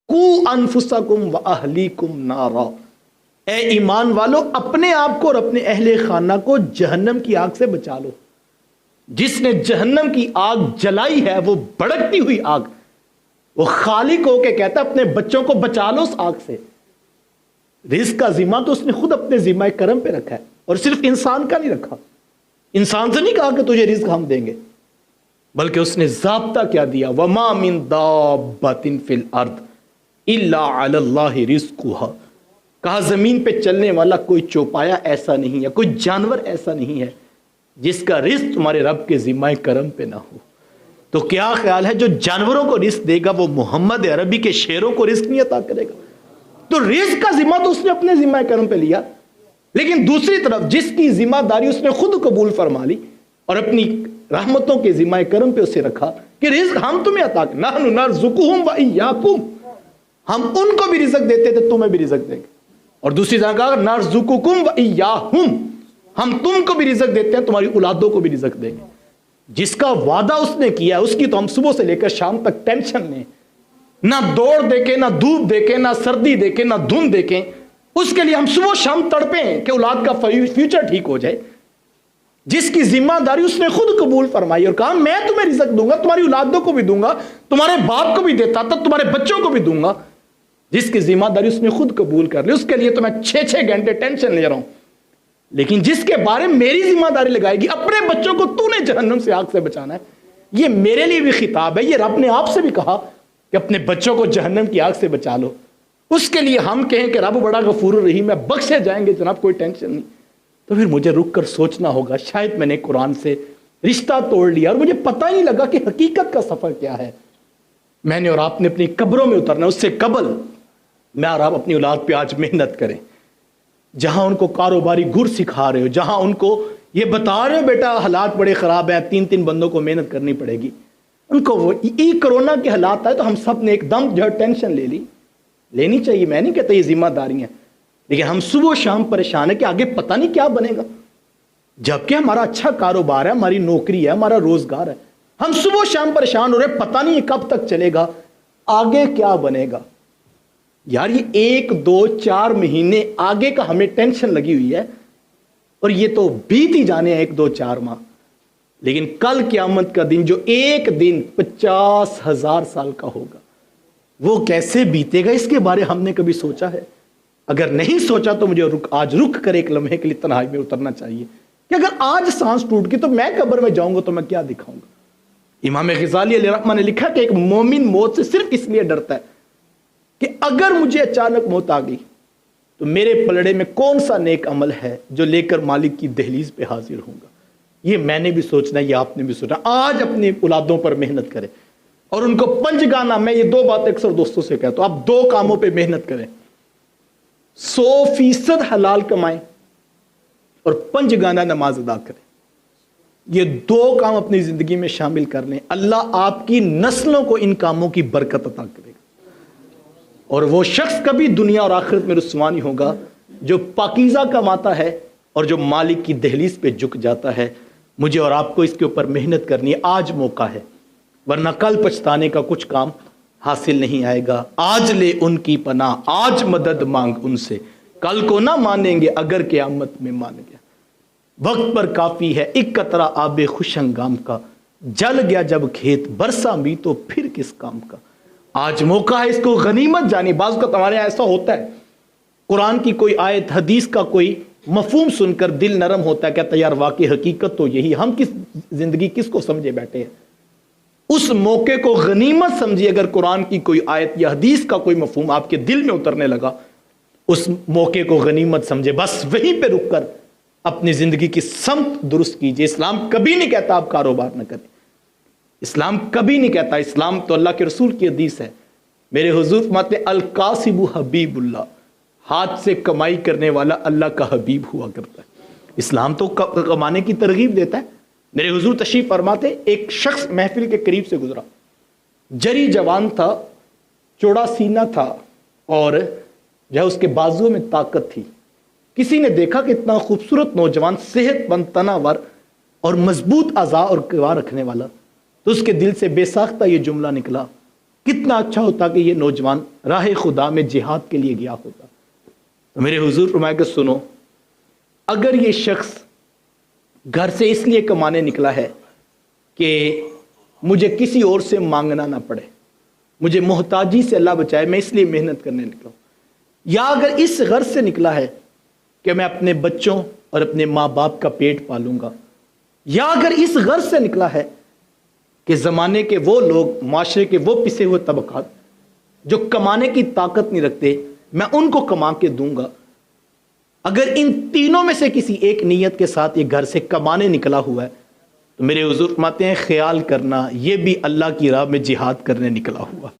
قُوا أَنفُسَكُمْ وَأَهْلِيكُمْ نَارًا، اے ایمان والو اپنے آپ کو اور اپنے اہل خانہ کو جہنم کی آگ سے بچا لو۔ جس نے جہنم کی آگ جلائی ہے، وہ بھڑکتی ہوئی آگ، وہ خالق ہو کے کہتا ہے اپنے بچوں کو بچا لو اس آگ سے۔ رزق کا ذمہ تو اس نے خود اپنے ذمہ کرم پہ رکھا ہے، اور صرف انسان کا نہیں رکھا۔ انسان سے نہیں کہا کہ تجھے رزق ہم دیں گے، بلکہ اس نے ضابطہ کیا دیا، وَمَا مِن دَابَّةٍ فِي الْأَرْضِ إِلَّا عَلَى اللَّهِ رِزْقُهَا، کہا زمین پہ چلنے والا کوئی چوپایا ایسا نہیں ہے، کوئی جانور ایسا نہیں ہے جس کا رزق تمہارے رب کے ذمہ کرم پہ نہ ہو۔ تو کیا خیال ہے جو جانوروں کو رزق دے گا وہ محمد عربی کے شعروں کو رزق نہیں عطا کرے گا؟ تو رزق کا ذمہ تو اس نے اپنے ذمہ کرم پہ لیا، لیکن دوسری طرف جس کی ذمہ داری اس نے خود قبول فرما لی اور اپنی رحمتوں کے ذمہ کرم پہ اسے رکھا کہ رزق ہم تمہیں عطا کریں، نحن نرزقہم وإیاکم، ہم ان کو بھی رزق دیتے تھے، تمہیں بھی رزق دیں گے۔ اور دوسری جگہ کہا نرزقکم وإیاہم، ہم تم کو بھی رزق دیتے ہیں، تمہاری اولادوں کو بھی رزق دیں گے۔ جس کا وعدہ اس نے کیا اس کی تو ہم صبح سے لے کر شام تک ٹینشن لیں، نہ دوڑ دیکھیں، نہ دھوپ دیکھیں، نہ سردی دیکھیں، نہ دھند دیکھیں، اس کے لیے ہم صبح شام تڑپیں کہ اولاد کا فیوچر ٹھیک ہو جائے۔ جس کی ذمہ داری اس نے خود قبول فرمائی اور کہا میں تمہیں رزق دوں گا، تمہاری اولادوں کو بھی دوں گا، تمہارے باپ کو بھی دیتا تھا، تمہارے بچوں کو بھی دوں گا۔ جس کی ذمہ داری اس نے خود قبول کر لی، اس کے لیے تو میں 6 گھنٹے ٹینشن لے رہا ہوں، لیکن جس کے بارے میں میری ذمہ داری لگائے گی، اپنے بچوں کو تو نے جہنم سے آگ سے بچانا ہے، یہ میرے لیے بھی خطاب ہے۔ یہ رب نے آپ سے بھی کہا کہ اپنے بچوں کو جہنم کی آگ سے بچا لو۔ اس کے لیے ہم کہیں کہ رب بڑا غفور الرحیم ہے، بخشے جائیں گے جناب، کوئی ٹینشن نہیں، تو پھر مجھے رک کر سوچنا ہوگا شاید میں نے قرآن سے رشتہ توڑ لیا اور مجھے پتہ ہی نہیں لگا کہ حقیقت کا سفر کیا ہے۔ میں نے اور آپ نے اپنی قبروں میں اترنا، اس سے قبل میں اور آپ اپنی اولاد پہ آج محنت کریں۔ جہاں ان کو کاروباری گر سکھا رہے ہو، جہاں ان کو یہ بتا رہے ہو بیٹا حالات بڑے خراب ہیں، 3 بندوں کو محنت کرنی پڑے گی، ان کو وہ کرونا کے حالات آئے تو ہم سب نے ایک دم جو ہے ٹینشن لینی چاہیے۔ میں نہیں کہتا یہ ذمہ داری ہیں، لیکن ہم صبح و شام پریشان ہے کہ آگے پتہ نہیں کیا بنے گا، جبکہ ہمارا اچھا کاروبار ہے، ہماری نوکری ہے، ہمارا روزگار ہے، ہم صبح و شام پریشان ہو رہے، پتہ نہیں یہ کب تک چلے گا، آگے کیا بنے گا۔ یار یہ 1 2 4 مہینے آگے کا ہمیں ٹینشن لگی ہوئی ہے، اور یہ تو بیت ہی جانے ہیں 1 2 4 ماہ، لیکن کل قیامت کا دن جو ایک دن 50,000 سال کا ہوگا وہ کیسے بیتے گا، اس کے بارے ہم نے کبھی سوچا ہے؟ اگر نہیں سوچا تو مجھے آج رک کر ایک لمحے کے لیے تنہائی میں اترنا چاہیے کہ اگر آج سانس ٹوٹ گئی تو میں قبر میں جاؤں گا تو میں کیا دکھاؤں گا۔ امام غزالی علیہ رحمہ نے لکھا کہ ایک مومن موت سے صرف اس لیے ڈرتا ہے کہ اگر مجھے اچانک موت آ گئی تو میرے پلڑے میں کون سا نیک عمل ہے جو لے کر مالک کی دہلیز پہ حاضر ہوں گا۔ یہ میں نے بھی سوچنا ہے، یہ آپ نے بھی سوچنا۔ آج اپنی اولادوں پر محنت کریں اور ان کو پنجگانہ، میں یہ 2 باتیں اکثر دوستوں سے کہتا ہوں، آپ 2 کاموں پہ محنت کریں، 100% حلال کمائیں اور پنجگانہ نماز ادا کریں۔ یہ 2 کام اپنی زندگی میں شامل کر لیں، اللہ آپ کی نسلوں کو ان کاموں کی برکت عطا کرے گا، اور وہ شخص کبھی دنیا اور آخرت میں رسوا نہیں ہوگا جو پاکیزہ کماتا ہے اور جو مالک کی دہلیز پہ جھک جاتا ہے۔ مجھے اور آپ کو اس کے اوپر محنت کرنی ہے، آج موقع ہے، ورنہ کل پچھتانے کا کچھ کام حاصل نہیں آئے گا۔ آج لے ان کی پناہ، آج مدد مانگ ان سے، کل کو نہ مانیں گے اگر قیامت میں مان گیا۔ وقت پر کافی ہے ایک قطرہ آب خوش ہنگام کا، جل گیا جب کھیت برسا بھی تو پھر کس کام کا۔ آج موقع ہے، اس کو غنیمت جانی۔ بعض کا ہمارے یہاں ایسا ہوتا ہے، قرآن کی کوئی آیت حدیث کا کوئی مفہوم سن کر دل نرم ہوتا ہے، کہتا ہے یار واقعی حقیقت تو یہی، ہم زندگی کس کو سمجھے بیٹھے ہیں۔ اس موقع کو غنیمت سمجھیے، اگر قرآن کی کوئی آیت یا حدیث کا کوئی مفہوم آپ کے دل میں اترنے لگا، اس موقع کو غنیمت سمجھے، بس وہیں پہ رک کر اپنی زندگی کی سمت درست کیجئے۔ اسلام کبھی نہیں کہتا آپ کاروبار نہ کریں، اسلام کبھی نہیں کہتا، اسلام تو اللہ کے رسول کی حدیث ہے، میرے حضور فرماتے ہیں القاسب حبیب اللہ، ہاتھ سے کمائی کرنے والا اللہ کا حبیب ہوا کرتا ہے۔ اسلام تو کمانے کی ترغیب دیتا ہے۔ میرے حضور تشریف فرماتے ایک شخص محفل کے قریب سے گزرا، جری جوان تھا، چوڑا سینہ تھا اور جو ہے اس کے بازو میں طاقت تھی۔ کسی نے دیکھا کہ اتنا خوبصورت نوجوان، صحت مند، تناور اور مضبوط اعضاء اور قوا رکھنے والا، تو اس کے دل سے بے ساختہ یہ جملہ نکلا کتنا اچھا ہوتا کہ یہ نوجوان راہ خدا میں جہاد کے لیے گیا ہوتا۔ تو میرے حضور فرمایا کہ سنو، اگر یہ شخص گھر سے اس لیے کمانے نکلا ہے کہ مجھے کسی اور سے مانگنا نہ پڑے، مجھے محتاجی سے اللہ بچائے، میں اس لیے محنت کرنے نکلا ہوں، یا اگر اس غرض سے نکلا ہے کہ میں اپنے بچوں اور اپنے ماں باپ کا پیٹ پالوں گا، یا اگر اس غرض سے نکلا ہے کہ زمانے کے وہ لوگ، معاشرے کے وہ پسے ہوئے طبقات جو کمانے کی طاقت نہیں رکھتے، میں ان کو کما کے دوں گا، اگر ان تینوں میں سے کسی ایک نیت کے ساتھ یہ گھر سے کمانے نکلا ہوا ہے تو میرے حضور فرماتے ہیں خیال کرنا یہ بھی اللہ کی راہ میں جہاد کرنے نکلا ہوا۔